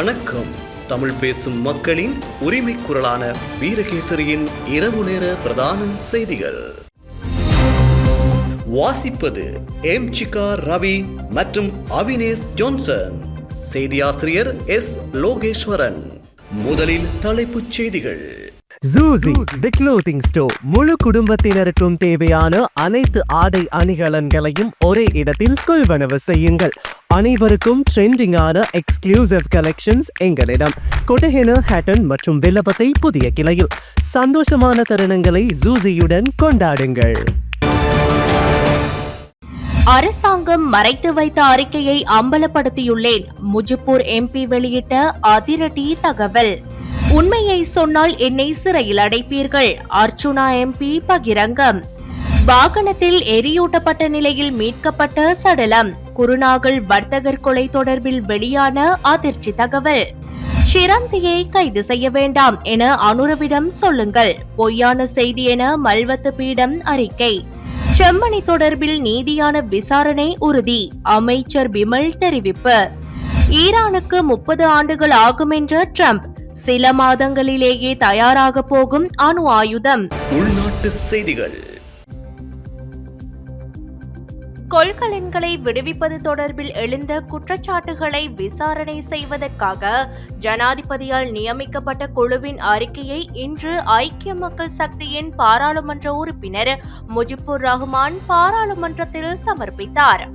வணக்கம். தமிழ் பேசும் மக்களின் உரிமை குரலான வீரகேசரியின் இரவு நேர பிரதான செய்திகள் வாசிப்பது எம்சிகா ரவி மற்றும் அவினேஷ் ஜோன்சன். செய்தியாசிரியர் எஸ் லோகேஸ்வரன். முதலில் தலைப்புச் செய்திகள். Zuzi, the clothing store. முழு குடும்பத்தினருக்கும் தேவையான அனைத்து ஆடை அணிகலன்களையும் ஒரே இடத்தில் கொள்வனவு செய்யுங்கள். அனைவருக்கும் ட்ரெண்டிங்கான எக்ஸ்க்ளூசிவ் கலெக்ஷன்ஸ் எங்களிடம். கொட்டஹென, ஹேட்டன் மற்றும் வில்லபத்தை புதிய கிளையில். சந்தோஷமான தருணங்களை ஜூசியுடன் கொண்டாடுங்கள். அரசாங்கம் மறைத்து வைத்த அறிக்கையை அம்பலப்படுத்தியுள்ளேன். முஜிபூர் எம்பி வெளியிட்ட அதிரடி தகவல். உண்மையை சொன்னால் என்னை சிறையில் அடைப்பீர்கள். அர்ச்சுனா எம்பி பகிரங்கம். வாகனத்தில் எரியூட்டப்பட்ட நிலையில் மீட்கப்பட்ட சடலம். குருநாகல் வர்த்தகர் கொலை தொடர்பில் வெளியான அதிர்ச்சி தகவல். ஷிரந்தியை கைது செய்ய வேண்டாம் என அனுரவிடம் சொல்லுங்கள். பொய்யான செய்தி என மல்வத்து பீடம் அறிக்கை. செம்மணி தொடர்பில் நீதியான விசாரணை உறுதி. அமைச்சர் பிமல் தெரிவிப்பு. ஈரானுக்கு 30 ஆண்டுகள் ஆகும் என்ற ட்ரம்ப். சில மாதங்களிலேயே தயாராக போகும் அணு ஆயுதம். உள்நாட்டு செய்திகள். கொள்கலன்களை விடுவிப்பது தொடர்பில் எழுந்த குற்றச்சாட்டுகளை விசாரணை செய்வதற்காக ஜனாதிபதியால் நியமிக்கப்பட்ட குழுவின் அறிக்கையை இன்று ஐக்கிய மக்கள் சக்தியின் பாராளுமன்ற உறுப்பினர் முஜிபுர் ரஹ்மான் பாராளுமன்றத்தில் சமர்ப்பித்தார்.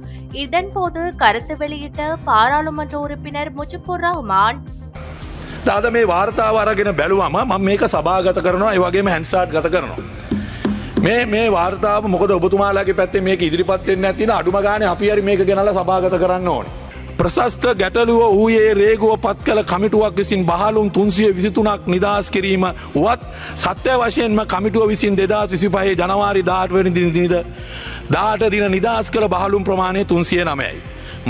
இதன்போது கருத்து வெளியிட்ட பாராளுமன்ற உறுப்பினர் முஜிபுர் ரஹ்மான், අද මේ වාර්තාව අරගෙන බැලුවම මම මේක සභාගත කරනවා, ඒ වගේම හැන්ඩ්සාට් ගත කරනවා. මේ වාර්තාව මොකද ඔබතුමාලාගේ පැත්තේ මේක ඉදිරිපත් වෙන්නේ නැතිද? අඩුම ගානේ අපි හරි මේක ගෙනල්ලා සභාගත කරන්න ඕනේ. ප්‍රශස්ත ගැටලුව ඌයේ රේගුව පත් කළ කමිටුවක් විසින් බහලුම් 323ක් නිදහස් කිරීම වුවත් සත්‍ය වශයෙන්ම කමිටුව විසින් 2025 ජනවාරි 18 දින නිදහස් කළ බහලුම් ප්‍රමාණය 309යි.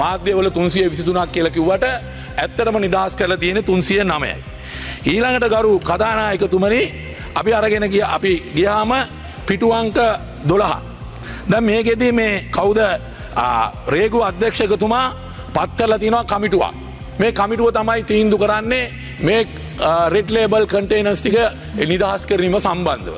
මාධ්‍යවල 323ක් කියලා කිව්වට ඇත්තටම නිදහස් කරලා තියෙන්නේ 309යි. ඊළඟට ගරු කතානායකතුමනි, අපි අරගෙන අපි ගියාම පිටු අංක 12. දැන් මේකෙදී මේ කවුද රේගු අධ්‍යක්ෂකතුමා පත් කරලා තියෙනවා කමිටුවක්. මේ කමිටුව තමයි තීන්දුව කරන්නේ මේ රෙඩ් லேபிள் කන්ටේනර්ස් ටික නිදහස් කිරීම සම්බන්ධව.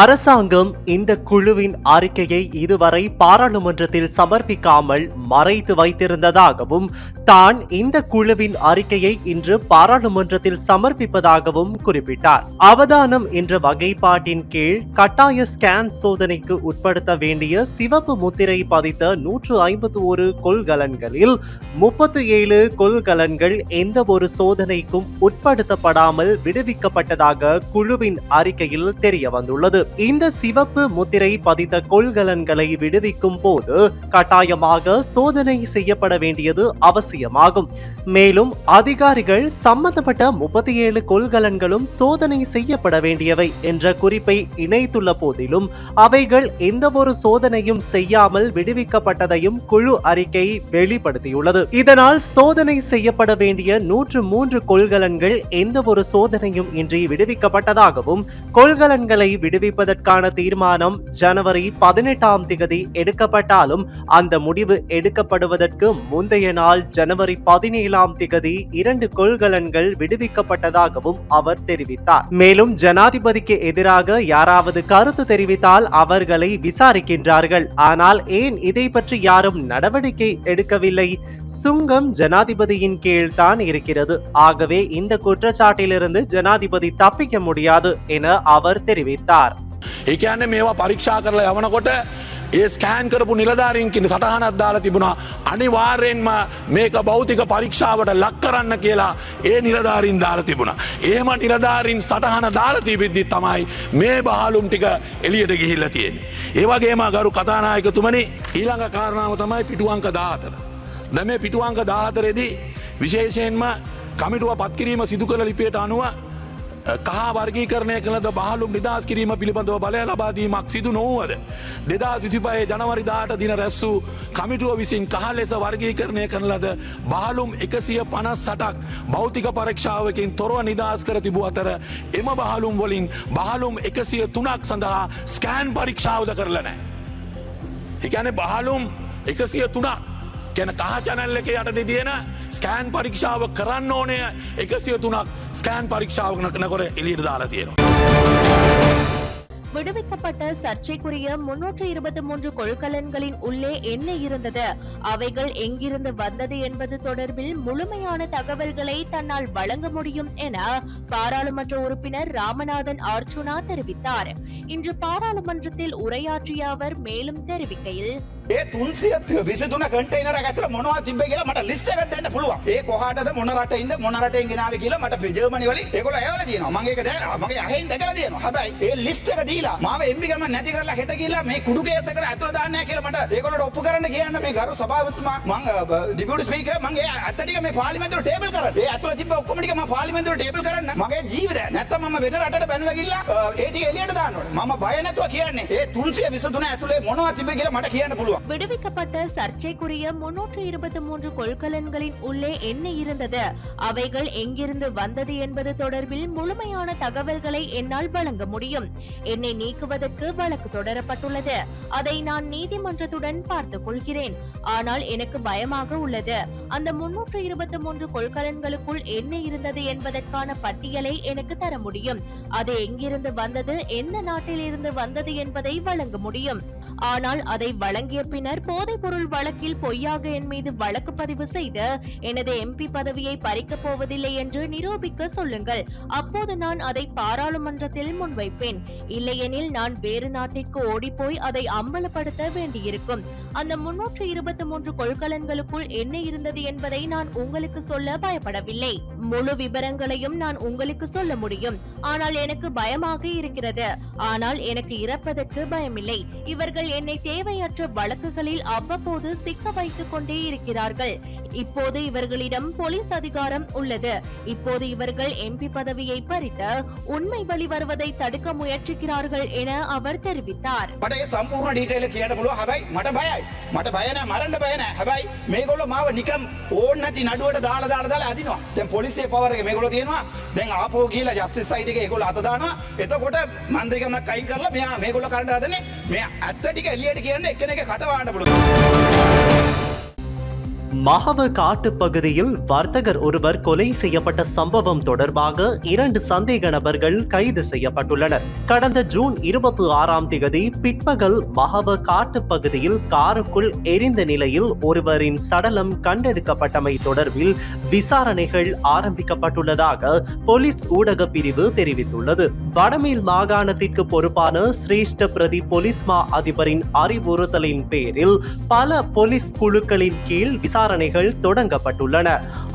அரசாங்கம் இந்த குழுவின் அறிக்கையை இதுவரை பாராளுமன்றத்தில் சமர்ப்பிக்காமல் மறைத்து வைத்திருந்ததாகவும் தான் இந்த குழுவின் அறிக்கையை இன்று பாராளுமன்றத்தில் சமர்ப்பிப்பதாகவும் குறிப்பிட்டார். அவதானம் என்ற வகைப்பாட்டின் கீழ் கட்டாய ஸ்கேன் சோதனைக்கு உட்படுத்த வேண்டிய சிவப்பு முத்திரை பதித்த 151 கொள்கலன்களில் 37 கொள்கலன்கள் எந்த ஒரு சோதனைக்கும் உட்படுத்தப்படாமல் விடுவிக்கப்பட்டதாக குழுவின் அறிக்கையில் தெரிய வந்துள்ளது. இந்த சிவப்பு முத்திரை பதித்த கொள்கலன்களை விடுவிக்கும் போது கட்டாயமாக சோதனை செய்யப்பட வேண்டியது அவசியமாகும். மேலும் அதிகாரிகள் சம்பந்தப்பட்ட 37 கொள்கலன்களும் சோதனை செய்யப்பட வேண்டியவை என்ற குறிப்பை இணைத்துள்ள போதிலும் அவைகள் எந்த ஒரு சோதனையும் செய்யாமல் விடுவிக்கப்பட்டதையும் குழு அறிக்கை வெளிப்படுத்தியுள்ளது. இதனால் சோதனை செய்யப்பட வேண்டிய 103 கொள்கலன்கள் எந்த ஒரு சோதனையும் இன்றி விடுவிக்கப்பட்டதாகவும் கொள்கலன்களை விடுவிப்பதற்கான தீர்மானம் ஜனவரி 18ஆம் தேதி எடுக்கப்பட்டாலும் அந்த முடிவு எடுக்கப்படுவதற்கு முந்தைய நாள் ஜனவரி 17ஆம் தேதி 2 கொள்கலன்கள் விடுவிக்கப்பட்டதாகவும் அவர் தெரிவித்தார். மேலும் ஜனாதிபதிக்கு எதிராக யாராவது கருத்து தெரிவித்தால் அவர்களை விசாரிக்கின்றார்கள். ஆனால் ஏன் இதை பற்றி யாரும் நடவடிக்கை எடுக்கவில்லை? சுங்கம் ஜனாதிபதியின் கீழ் தான் இருக்கிறது. ஆகவே இந்த குற்றச்சாட்டிலிருந்து ஜனாதிபதி தப்பிக்க முடியாது என அவர் தெரிவித்தார். ඒ කියන්නේ මේවා පරීක්ෂා කරලා යවනකොට ඒ ස්කෑන් කරපු නිලධාරීන් කියන සටහනක් දාලා තිබුණා අනිවාර්යෙන්ම මේක භෞතික පරීක්ෂාවට ලක් කරන්න කියලා ඒ නිලධාරීන් දාලා තිබුණා. එහෙම නිලධාරීන් සටහන දාලා තිබෙද්දි තමයි මේ බහලුම් ටික එළියට ගිහිල්ලා තියෙන්නේ. ඒ වගේම ගරු කතානායකතුමනි, ඊළඟ කාරණාව තමයි පිටු අංක 14. දැන් මේ පිටු අංක 14 දී විශේෂයෙන්ම කමිටුව පත් කිරීම සිදු කළ ලිපියට අනුව කහ වර්ගීකරණය කළද බහලුම් නිදහස් කිරීම පිළිබඳව බලය ලබා දීමක් සිදු නොවුවද 2025 ජනවාරි 18 දින රැස් වූ කමිටුව විසින් කහ ලෙස වර්ගීකරණය කරන ලද බහලුම් 158ක් භෞතික පරීක්ෂාවකින් තොරව නිදහස් කර තිබූ අතර එම බහලුම් වලින් බහලුම් 103ක් සඳහා ස්කෑන් පරීක්ෂාවද කරලා නැහැ. ඒ කියන්නේ බහලුම් 103ක් කියන කහ චැනල් එකේ යටතේ තියෙන ස්කෑන් පරීක්ෂාව කරන්න ඕනේ 103ක් ස්කෑන් පරීක්ෂාවක් නකර එළියට දාලා තියෙනවා. விடுவிக்கப்பட்ட சர்ச்சைக்குரிய 323 கொள்கலன்களின் உள்ளே என்ன இருந்தது, அவைகள் எங்கிருந்து வந்தது என்பது தொடர்பில் முழுமையான தகவல்களை தன்னால் வழங்க முடியும் என பாராளுமன்ற உறுப்பினர் ராமநாதன் அர்ச்சுனா தெரிவித்தார். இன்று பாராளுமன்றத்தில் உரையாற்றிய அவர் மேலும் தெரிவிக்கையில், 323 කන්ටේනර් එක ඇතුළේ මොනවද තිබ්බේ කියලා මට ලිස්ට් එකක් දෙන්න පුළුවන්. ඒ කොහාටද මොන රටින්ද මොන රටෙන් ගෙනාවේ කියලා මට ජර්මනි වලින් ඒගොල්ලෝ ඇවලා තියෙනවා. මම ඒක මගේ අහෙන් දැකලා තියෙනවා. හැබැයි ඒ ලිස්ට් එක දීලා මාව එම්පි ගම නැති කරලා හෙට ගිහලා මේ කුඩු කේස් එකට ඇතුළේ දාන්න නැහැ කියලා මට ඒගොල්ලෝට ඔප්පු කරන්න කියන්න මේ ගරු සභාපතිතුමා මම ඩිපියුටි ස්පීකර් මම ඒ අත්ත ටික මේ පාර්ලිමේන්තුවට ටේබල් කරන්න. ඒ ඇතුළේ තිබ්බ ඔක්කොම ටික මම පාර්ලිමේන්තුවට ටේබල් කරන්න. මගේ ජීවිතය නැත්තම් මම වෙන රටකට බැනලා ගිහලා ඒ ටික එළියට දාන්න ඕනේ. මම බය නැතුව කියන්නේ ඒ 323 ඇතුළේ මොනවද තිබ්බේ කියලා මට කියන්න පුළුවන්. விடுவிக்கப்பட்ட சர்ச்சைக்குரிய 323 கொள்கலன்களின் உள்ளே என்ன இருந்தது, அவைகள் எங்கிருந்து வந்தது என்பது தொடர்பில் முழுமையான தகவல்களை என்னால் வழங்க முடியும். என்னை நீக்குவதற்கு வழக்கு தொடரப்பட்டுள்ளது. அதை நான் நீதிமன்றத்துடன் பார்த்துக் கொள்கிறேன். ஆனால் எனக்கு பயமாக உள்ளது. அந்த 323 கொள்கலன்களுக்குள் என்ன இருந்தது என்பதற்கான பட்டியலை எனக்கு தர முடியும். அது எங்கிருந்து வந்தது, எந்த நாட்டில் இருந்து வந்தது என்பதை வழங்க முடியும். ஆனால் அதை வழங்கிய பின்னர் போதைப் பொருள் வழக்கில் பொய்யாக என் மீது வழக்கு பதிவு செய்து எனது எம்பி பதவியை பறிக்கப் போவதில்லை என்று நிரூபிக்க சொல்லுங்கள். அப்போது நான் அதை பாராளுமன்றத்தில் முன்வைப்பேன். இல்லையெனில் நான் வேறு நாட்டிற்கு ஓடிப்போய் அதை அம்பலப்படுத்த வேண்டியிருக்கும். அந்த 323 கொள்கலன்களுக்குள் என்ன இருந்தது என்பதை நான் உங்களுக்கு சொல்ல பயப்படவில்லை. முழு விவரங்களையும் நான் உங்களுக்கு சொல்ல முடியும். ஆனால் எனக்கு பயமாக இருக்கிறது. ஆனால் எனக்கு இறப்பதற்கு பயமில்லை. இவர்கள் என்னை தேவையற்ற வழக்குகளில் அவ்வப்போது சிக்க வைத்துக் கொண்டே இருக்கிறார்கள். இப்போது இவர்களிடம் போலீஸ் அதிகாரம் உள்ளது. இப்போது இவர்கள் எம்பி பதவியை பறித்து உண்மை வெளிவருவதை தடுக்க முயற்சிக்கிறார்கள் என அவர் தெரிவித்தார். මට ඒ සම්පූර්ණ ඩීටේල් එක කියන්න පුළුවන්. හැබැයි මට බයයි. මට බය නැහැ, මරන්න බය නැහැ. හැබැයි මේගොල්ලෝ මාව නිකම් ඕන් නැති නඩුවට දාලා අදිනවා. දැන් පොලිසියේ පවර් එක මේගොල්ලෝ තියෙනවා. දැන් ආපහු ගිහලා ජස්ටිස් සයිට් එකේ ඒගොල්ලෝ අත දානවා. එතකොට මන්ත්‍රීකමක් අයින් කරලා මේගොල්ලෝ කරන්න හදන්නේ මේ ඇත්ත ටික එළියට කියන්න එක්කෙනෙක් කට වහන්න පුළුවන්. மகவ காட்டுப் பகுதியில் வர்த்தகர் ஒருவர் கொலை செய்யப்பட்ட சம்பவம் தொடர்பாக 2 சந்தேக நபர்கள் கைது செய்யப்பட்டுள்ளனர். கடந்த ஜூன் 26ஆம் தேதி பிற்பகல் மகவ காட்டுப் பகுதியில் காருக்குள் எரிந்த நிலையில் ஒருவரின் சடலம் கண்டெடுக்கப்பட்டமை தொடர்பில் விசாரணைகள் ஆரம்பிக்கப்பட்டுள்ளதாக போலீஸ் ஊடக பிரிவு தெரிவித்துள்ளது. வடமேல் மாகாணத்திற்கு பொறுப்பான சிரேஷ்ட பிரதி போலீஸ் மா அதிபரின் அறிவுறுத்தலின் பேரில் பல போலீஸ் குழுக்களின் கீழ் விசாரணைகள் தொடங்கப்பட்டுள்ளன.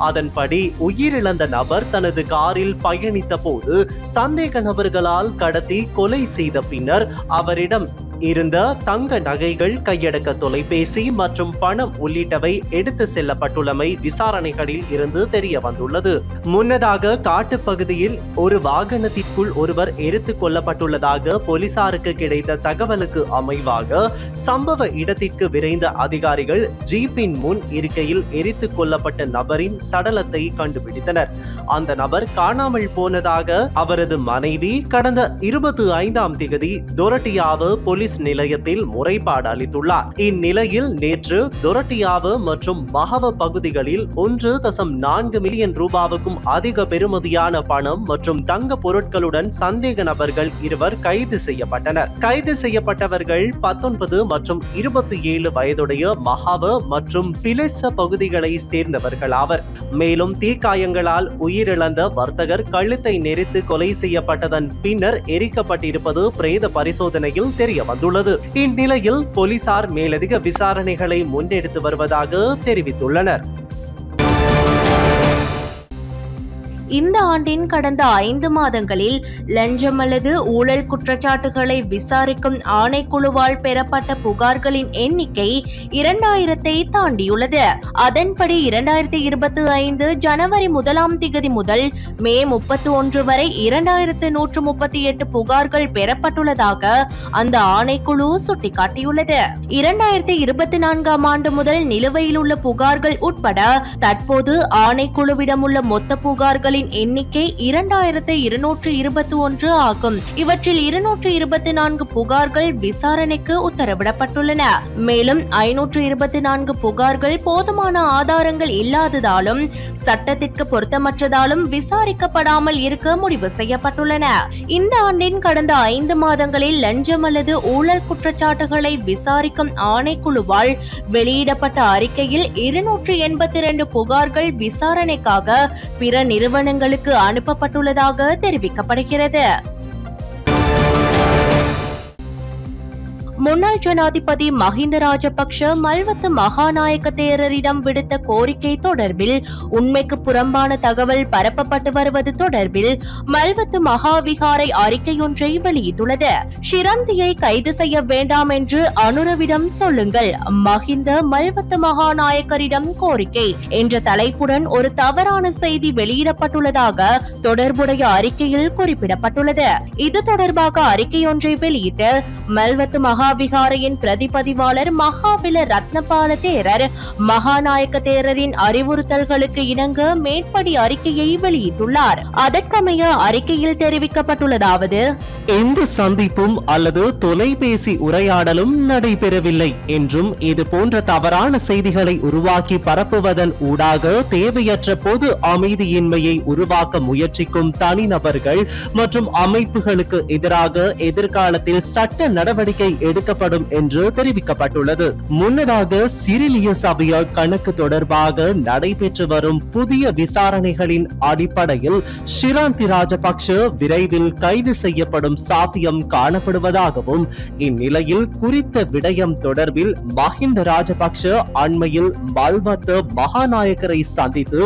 அதன்படி உயிரிழந்த நபர் தனது காரில் பயணித்த போது சந்தேக நபர்களால் கடத்தி கொலை செய்த பின்னர் அவரிடம் இருந்த தங்க நகைகள், கையடக்க தொலைபேசி மற்றும் பணம் உள்ளிட்டவை எடுத்து செல்லப்பட்டுள்ளமை விசாரணைகளில் இருந்து தெரிய வந்துள்ளது. முன்னதாக காட்டுப்பகுதியில் ஒரு வாகனத்திற்குள் ஒருவர் எரித்துக் கொல்லப்பட்டுள்ளதாக போலீசாருக்கு கிடைத்த தகவலுக்கு அமைவாக சம்பவ இடத்திற்கு விரைந்த அதிகாரிகள் ஜீப்பின் முன் இருக்கையில் எரித்துக் கொல்லப்பட்ட நபரின் சடலத்தை கண்டுபிடித்தனர். அந்த நபர் காணாமல் போனதாக அவரது மனைவி கடந்த 25ஆம் தேதி தொரட்டியாவு போலீஸ் நிலையத்தில் முறைப்பாடு அளித்துள்ளார். இந்நிலையில் நேற்று தொரட்டியாவு மற்றும் மகவ பகுதிகளில் 1.4 மில்லியன் ரூபாவுக்கும் அதிக பெறுமதியான பணம் மற்றும் தங்க பொருட்களுடன் சந்தேக நபர்கள் 2 கைது செய்யப்பட்டனர். கைது செய்யப்பட்டவர்கள் 19 மற்றும் 27 வயதுடைய மகவ மற்றும் பிலெச பகுதிகளை சேர்ந்தவர்கள் ஆவர். மேலும் தீக்காயங்களால் உயிரிழந்த வர்த்தகர் கழுத்தை நெரித்து கொலை செய்யப்பட்டதன் பின்னர் எரிக்கப்பட்டிருப்பது பிரேத பரிசோதனையில் தெரிய வந்துள்ளது. இந்நிலையில் போலீசார் மேலதிக விசாரணைகளை முன்னெடுத்து வருவதாக தெரிவித்துள்ளனர். இந்த ஆண்டின் கடந்த 5 மாதங்களில் லஞ்சம் அல்லது ஊழல் குற்றச்சாட்டுகளை விசாரிக்கும் ஆணைக்குழுவால் பெறப்பட்ட புகார்களின் எண்ணிக்கை 2000-ஐ தாண்டியுள்ளது. அதன்படி 2025 ஜனவரி 1ஆம் தேதி முதல் மே 31 வரை 2138 புகார்கள் பெறப்பட்டுள்ளதாக அந்த ஆணைக்குழு சுட்டிக்காட்டியுள்ளது. 2024ஆம் ஆண்டு முதல் நிலுவையில் உள்ள புகார்கள் உட்பட தற்போது ஆணைக்குழுவிடம் உள்ள மொத்த புகார்கள் புகார்களின் எண்ணிக்கை 2221 ஆகும். இவற்றில் 224 புகார்கள் விசாரணைக்கு உத்தரவிடப்பட்டுள்ளன. மேலும் 524 புகார்கள் போதுமான ஆதாரங்கள் இல்லாததாலும் சட்டத்திற்கு பொருத்தமற்றதாலும் விசாரிக்கப்படாமல் இருக்க முடிவு செய்யப்பட்டுள்ளன. இந்த ஆண்டின் கடந்த 5 மாதங்களில் லஞ்சம் அல்லது ஊழல் குற்றச்சாட்டுகளை விசாரிக்கும் ஆணைக்குழுவால் வெளியிடப்பட்ட அறிக்கையில் 282 புகார்கள் விசாரணைக்காக பிற நிறுவனங்களுக்கு அனுப்பப்பட்டுள்ளதாக தெரிவிக்கப்படுகிறது. முன்னாள் ஜனாதிபதி மஹிந்த ராஜபக்ஷ மல்வத்து மகாநாயக்க தேரரிடம் விடுத்த கோரிக்கை தொடர்பில் உண்மைக்கு புறம்பான தகவல் பரப்பப்பட்டு வருவது தொடர்பில் மல்வத்து மகாவிகாரை அறிக்கையொன்றை வெளியிட்டுள்ளது. ஷிரந்தியை கைது செய்ய வேண்டாம் என்று அனுரவிடம் சொல்லுங்கள், மஹிந்த மல்வத்து மகாநாயக்கரிடம் கோரிக்கை என்ற தலைப்புடன் ஒரு தவறான செய்தி வெளியிடப்பட்டுள்ளதாக தொடர்புடைய அறிக்கையில் குறிப்பிடப்பட்டுள்ளது. இது தொடர்பாக அறிக்கையொன்றை வெளியிட்டு மல்வத்து மகாவிகாரையின் பிரதிபதிவாளர் மகாவில ரத்னபால தேரர் மகாநாயக்க தேரரின் அறிவுறுத்தல்களுக்கு இணங்க மேற்படி அறிக்கையை வெளியிட்டுள்ளார். அதற்கமைய அறிக்கையில் தெரிவிக்கப்பட்டுள்ளதாவது: எந்த சந்திப்பும் அல்லது தொலைபேசி உரையாடலும் நடைபெறவில்லை என்றும் இது போன்ற தவறான செய்திகளை உருவாக்கி பரப்புவதன் ஊடாக தேவையற்ற பொது அமைதியின்மையை உருவாக்க முயற்சிக்கும் தனிநபர்கள் மற்றும் அமைப்புகளுக்கு எதிராக எதிர்காலத்தில் சட்ட நடவடிக்கை எடுக்கப்படும் என்று தெரிவிக்கப்பட்டுள்ளது. முன்னதாக சிரிலிய சபையால் கணக்கு தொடர்பாக நடைபெற்று வரும் புதிய விசாரணைகளின் அடிப்படையில் ஷிராந்தி ராஜபக்ஷ விரைவில் கைது செய்யப்படும் சாத்தியம் காணப்படுவதாகவும், இந்நிலையில் குறித்த விடயம் தொடர்பில் மஹிந்த ராஜபக்ஷ அண்மையில் மல்வத்த மகாநாயக்கரை சந்தித்து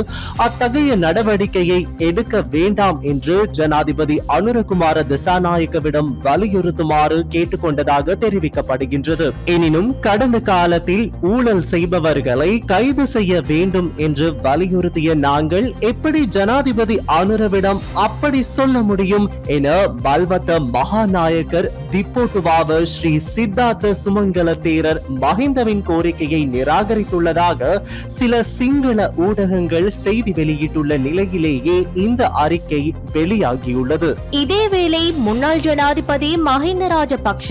அத்தகைய நடவடிக்கையை எடுக்க வேண்டாம் என்று ஜனாதிபதி அனுரகுமார திசாநாயக்கவிடம் வலியுறுத்துமாறு கேட்டுக்கொண்டதாக தெரிவிக்கப்படுகின்றது. எனினும் கடந்த காலத்தில் ஊழல் செய்பவர்களை கைது செய்ய வேண்டும் என்று வலியுறுத்திய நாங்கள் எப்படி ஜனாதிபதி அனுரவிடம் அப்படி சொல்ல முடியும் என பல்வத்த மகாநாயக்கர் திப்போட்டுவாவ ஸ்ரீ சித்தார்த்த சுமங்கல தேரர் மஹிந்தவின் கோரிக்கையை நிராகரித்துள்ளதாக சில சிங்கள ஊடகங்கள் செய்தி வெளியிட்டுள்ள நிலையிலேயே இந்த அறிக்கை வெளியாகியுள்ளது. இதேவேளை முன்னாள் ஜனாதிபதி மஹிந்த ராஜபக்ஷ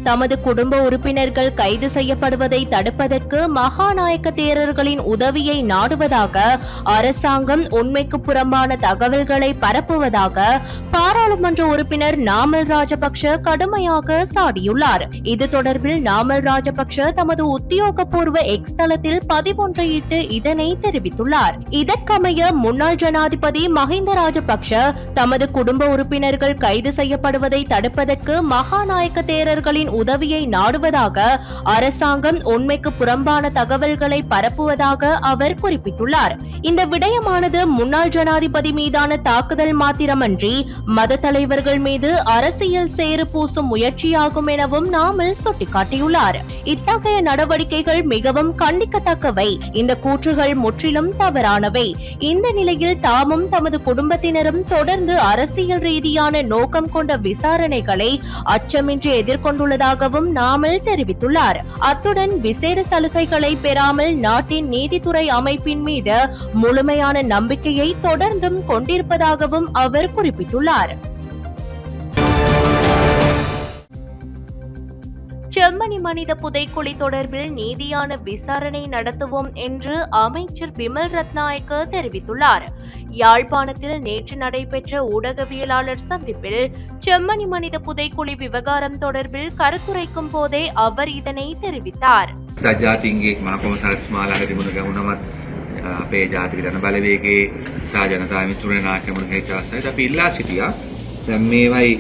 தமது குடும்ப உறுப்பினர்கள் கைது செய்யப்படுவதை தடுப்பதற்கு மகாநாயக்க தேரர்களின் உதவியை நாடுவதாக அரசாங்கம் உண்மைக்கு புறம்பான தகவல்களை பரப்புவதாக பாராளுமன்ற உறுப்பினர் நாமல் ராஜபக்ஷ கடுமையாக சாடியுள்ளார். இது தொடர்பில் நாமல் ராஜபக்ஷ தமது உத்தியோகபூர்வ எக்ஸ் தளத்தில் பதிவொன்றையிட்டு இதனை தெரிவித்துள்ளார். இதற்கமைய முன்னாள் ஜனாதிபதி மஹிந்த ராஜபக்ஷ தமது குடும்ப உறுப்பினர்கள் கைது செய்யப்படுவதை தடுப்பதற்கு மகாநாயக்க தேரர்களின் உதவியை நாடுவதாக அரசாங்கம் உண்மைக்கு புறம்பான தகவல்களை பரப்புவதாக அவர் குறிப்பிட்டுள்ளார். இந்த விடயமானது முன்னாள் ஜனாதிபதி மீதான தாக்குதல் மாத்திரமன்றி மத தலைவர்கள் மீது அரசியல் சேறு பூசும் முயற்சியாகும் எனவும் நாமல் சுட்டிக்காட்டியுள்ளார். இத்தகைய நடவடிக்கைகள் மிகவும் கண்டிக்கத்தக்கவை. இந்த கூற்றுகள் முற்றிலும் தவறானவை. இந்த நிலையில் தாமும் தமது குடும்பத்தினரும் தொடர்ந்து அரசியல் ரீதியான நோக்கம் கொண்ட விசாரணைகளை அச்சமின்றி எதிர்கொண்டுள்ளதாகவும் நாமல் தெரிவித்துள்ளார். அத்துடன் விசேட சலுகைகளை பெறாமல் நாட்டின் நீதித்துறை அமைப்பின் மீது முழுமையான நம்பிக்கையை தொடர்ந்தும் கொண்டிருப்பதாகவும் அவர் குறிப்பிட்டுள்ளார். செம்மணி மனித புதைக்குழி தொடர்பில் நீதியான விசாரணை நடத்துவோம் என்று அமைச்சர் பிமல் ரத்நாயக்க தெரிவித்துள்ளார். யாழ்ப்பாணத்தில் நேற்று நடைபெற்ற ஊடகவியலாளர் சந்திப்பில் செம்மணி மனித புதைக்குழி விவகாரம் தொடர்பில் கருத்துரைக்கும் போதே அவர் இதனை தெரிவித்தார். අපේ ජාතික ජන බලවේගයේ සහ ජනතා මිත්‍රුනේ නාට්‍ය මුලකේ චාසයිද අපි ඉල්ලා සිටියා. දැන් මේවයි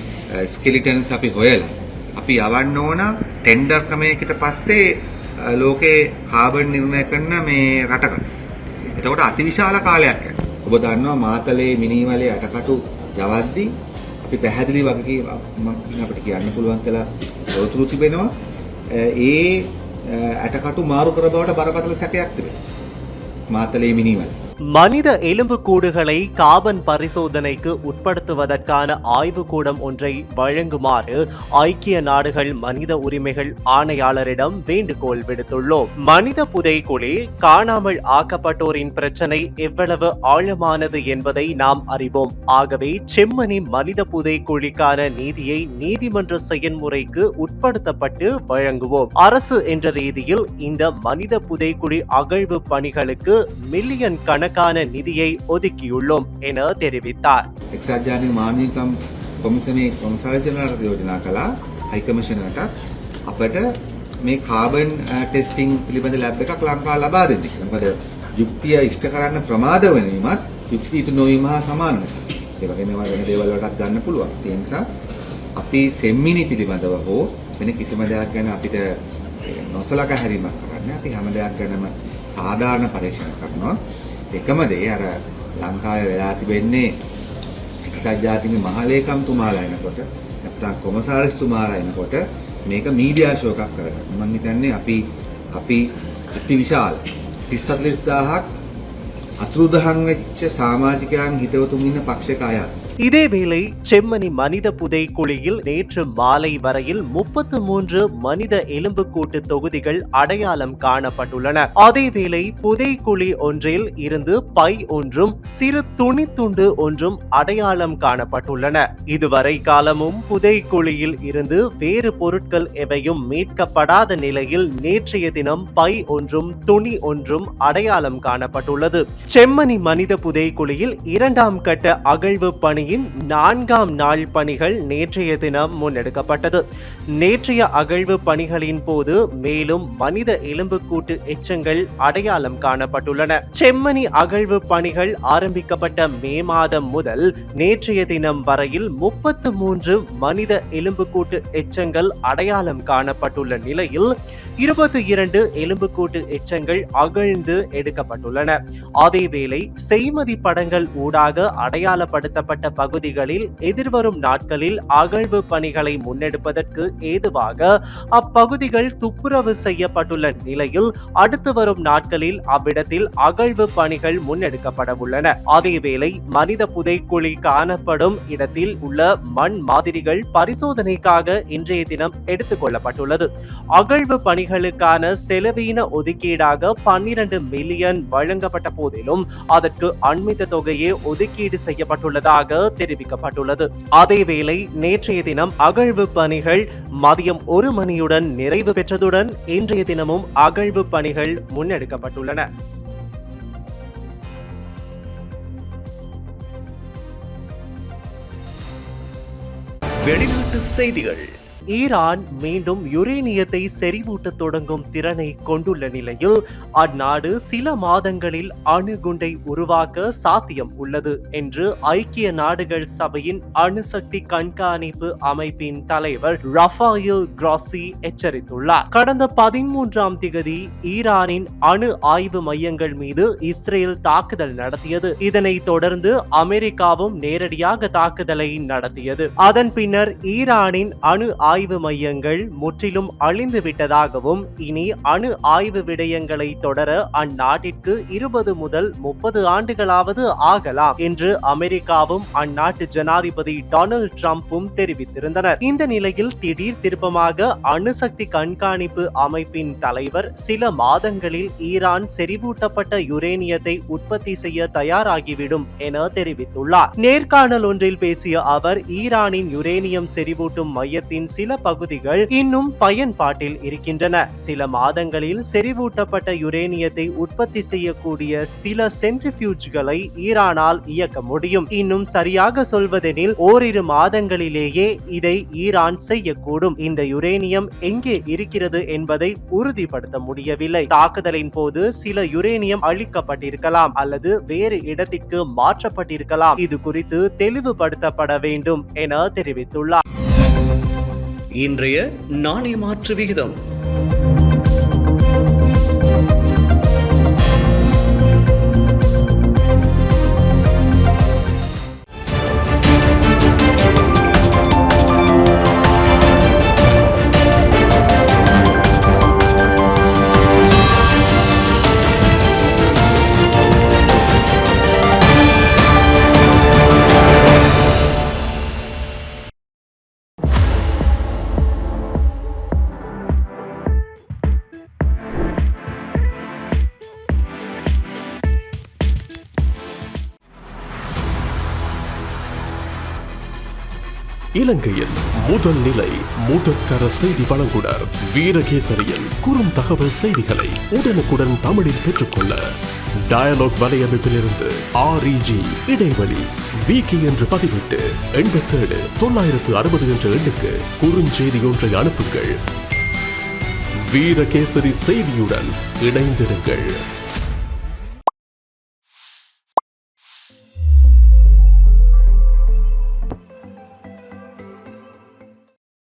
ස්කෙලිටන්ස් අපි හොයලා අපි යවන්න ඕන ටෙන්ඩර් ක්‍රමයකට පස්සේ ලෝකේ කාබන් නිර්ණය කරන මේ රටකට. එතකොට අතිවිශාල කාලයක් යනවා. ඔබ දන්නවා මාතලේ මිනිවලේ අටකටු යවද්දී අපි පැහැදිලි වගකීමක් අපිට කියන්න පුළුවන් කියලා තොරතුරු තිබෙනවා. ඒ අටකටු මාරු කර බවට බරපතල සැකයක් තිබෙනවා. මාතලේ මිනිවල மனித எலும்புக்கூடுகளை காபன் பரிசோதனைக்கு உட்படுத்துவதற்கான ஆய்வுக்கூடம் ஒன்றை வழங்குமாறு ஐக்கிய நாடுகள் மனித உரிமைகள் ஆணையாளரிடம் வேண்டுகோள் விடுத்துள்ளோம். மனித புதைக்குழி காணாமல் ஆக்கப்பட்டோரின் பிரச்சனை எவ்வளவு ஆழமானது என்பதை நாம் அறிவோம். ஆகவே செம்மணி மனித புதைக்குழிக்கான நீதியை நீதிமன்ற செயல்முறைக்கு உட்படுத்தப்பட்டு வழங்குவோம். அரசு என்ற ரீதியில் இந்த மனித புதைக்குழி அகழ்வு பணிகளுக்கு மில்லியன் கணக்கான நிதியை ஒதுக்கியுள்ளோம் என தெரிவித்தார். එක්සත් ජාතික මානවිකම් කොමිසමේ කොන්සල්ටන්ට්ලාට යෝජනා කළා හයි කමිෂනර්ට අපට මේ කාබන් ටෙස්ටිං පිළිබඳ ලැබ් එකක් ලංකාව ලබා දෙන්න කියලා. මොකද යුක්තිය ඉෂ්ට කරන්න ප්‍රමාද වෙනීමත් යුක්තිය ඉටු නොවීම හා සමාන නිසා. ඒ වගේම මේවා වෙන දේවල් වලටත් ගන්න පුළුවන්. ඒ නිසා අපි සෙම්මිනි පිළිබඳව හෝ වෙන කිසිම දෙයක් ගැන අපිට නොසලකා හැරීමක් කරන්නේ. අපි හැම දෙයක් ගැනම සාධාරණ පරීක්ෂණ කරනවා. එකම දේ අර ලංකාවේ වෙලා තිබෙන්නේ එක්සත් ජාතික මහලේකම්තුමාලා එනකොට නැත්නම් කොමසාරිස්තුමාලා එනකොට මේක මීඩියා ෂෝ එකක් කරගන්න. මම හිතන්නේ අපි අති විශාල 34000ක් අතුරුදහන් වෙච්ච සමාජිකයන් හිතවතුන් ඉන්න පක්ෂයක අය. இதேவேளை செம்மணி மனித புதைக்குழியில் நேற்று மாலை வரையில் 33 மனித எலும்புக்கூட்டு தொகுதிகள் அடையாளம் காணப்பட்டுள்ளன. அதேவேளை புதைக்குழி ஒன்றில் இருந்து பை ஒன்றும் சிறு துணித்துண்டு ஒன்றும் அடையாளம் காணப்பட்டுள்ளன. இதுவரை காலமும் புதைக்குழியில் இருந்து வேறு பொருட்கள் எவையும் மீட்கப்படாத நிலையில் நேற்றைய தினம் பை ஒன்றும் துணி ஒன்றும் அடையாளம் காணப்பட்டுள்ளது. செம்மணி மனித புதைக்குழியில் 2ஆம் கட்ட அகழ்வு பணி 4ஆம் நாள் பணிகள் நேற்றைய தினம் முன்னெடுக்கப்பட்டது. நேற்றைய அகழ்வு பணிகளின் போது மேலும் மனித எலும்புக்கூட்டு எச்சங்கள் அடையாளம் காணப்பட்டுள்ளன. செம்மணி அகழ்வு பணிகள் ஆரம்பிக்கப்பட்ட மே மாதம் முதல் நேற்றைய தினம் வரையில் 33 மனித எலும்புக்கூட்டு எச்சங்கள் அடையாளம் காணப்பட்டுள்ள நிலையில் 22 எலும்புக்கூட்டு எச்சங்கள் அகழ்ந்து எடுக்கப்பட்டுள்ளன. அதேவேளை செய்மதி படங்கள் ஊடாக அடையாளப்படுத்தப்பட்ட பகுதிகளில் எதிர்வரும் நாட்களில் அகழ்வு பணிகளை முன்னெடுப்பதற்கு ஏதுவாக அப்பகுதிகள் துப்புரவு செய்யப்பட்டுள்ள நிலையில் அடுத்து வரும் நாட்களில் அவ்விடத்தில் அகழ்வு பணிகள் முன்னெடுக்கப்பட உள்ளன. அதேவேளை மனித புதைக்குழி காணப்படும் இடத்தில் உள்ள மண் மாதிரிகள் பரிசோதனைக்காக இன்றைய தினம் எடுத்துக் கொள்ளப்பட்டுள்ளது. அகழ்வு பணிகளுக்கான செலவீன ஒதுக்கீடாக 12 மில்லியன் வழங்கப்பட்ட போதிலும் அதற்கு அண்மித்த தொகையே ஒதுக்கீடு செய்யப்பட்டுள்ளதாக தெரிவிக்கப்பட்டுள்ளது. அதேவேளை நேற்றைய தினம் அகழ்வு பணிகள் மதியம் 1 மணியுடன் நிறைவு பெற்றதுடன் இன்றைய தினமும் அகழ்வு பணிகள் முன்னெடுக்கப்பட்டுள்ளன. வெளிநாட்டு செய்திகள். ஈரான் மீண்டும் யுரேனியத்தை செறிவூட்ட தொடங்கும் திறனை கொண்டுள்ள நிலையில் அந்நாடு சில மாதங்களில் அணுகுண்டை உருவாக்க சாத்தியம் உள்ளது என்று ஐக்கிய நாடுகள் சபையின் அணுசக்தி கண்காணிப்பு அமைப்பின் தலைவர் ரஃபாயல் கிராசி எச்சரித்துள்ளார். கடந்த 13ஆம் திகதி ஈரானின் அணு ஆய்வு மையங்கள் மீது இஸ்ரேல் தாக்குதல் நடத்தியது. இதனைத் தொடர்ந்து அமெரிக்காவும் நேரடியாக தாக்குதலை நடத்தியது. அதன் பின்னர் ஈரானின் அணு ஆய்வு மையங்கள் முற்றிலும் அழிந்து விட்டதாகவும் இனி அணு ஆய்வு விடயங்களை தொடர அந்நாட்டிற்கு 20 முதல் 30 ஆண்டுகளாவது ஆகலாம் என்று அமெரிக்காவும் அந்நாட்டு ஜனாதிபதி டொனால்ட் ட்ரம்பும் தெரிவித்திருந்தனர். இந்த நிலையில் திடீர் திருப்பமாக அணுசக்தி கண்காணிப்பு அமைப்பின் தலைவர் சில மாதங்களில் ஈரான் செறிவூட்டப்பட்ட யுரேனியத்தை உற்பத்தி செய்ய தயாராகிவிடும் என தெரிவித்துள்ளார். நேர்காணல் ஒன்றில் பேசிய அவர் ஈரானின் யுரேனியம் செறிவூட்டும் மையத்தின் சில பகுதிகள் இன்னும் பயன்பாட்டில் இருக்கின்றன. சில மாதங்களில் செறிவூட்டப்பட்ட யுரேனியத்தை உற்பத்தி செய்யக்கூடிய சில சென்ட்ரிஃபியூஜ்களை ஈரானால் இயக்க முடியும். இன்னும் சரியாக சொல்வதெனில் ஓரிரு மாதங்களிலேயே இதை ஈரான் செய்யக்கூடும். இந்த யுரேனியம் எங்கே இருக்கிறது என்பதை உறுதிப்படுத்த முடியவில்லை. தாக்குதலின் போது சில யுரேனியம் அழிக்கப்பட்டிருக்கலாம் அல்லது வேறு இடத்திற்கு மாற்றப்பட்டிருக்கலாம். இது குறித்து தெளிவுபடுத்தப்பட வேண்டும் என தெரிவித்துள்ளார். இன்றைய நாணய மாற்று விகிதம் இலங்கையின் முதல் நிலை முதற்கர செய்தி வழங்குனர் வீரகேசரியின் குறுந்தகவல் செய்திகளை உடனுக்குடன் தமிழில் பெற்றுக்கொள்ள டயலாக் வலையமைப்பிலிருந்து REG இடைவெளி வீக்கி என்று பதிவிட்டு 87 960 என்ற எண்ணுக்கு குறுஞ்செய்தி ஒன்றை அனுப்புங்கள். வீரகேசரி செய்தியுடன் இணைந்திருங்கள்.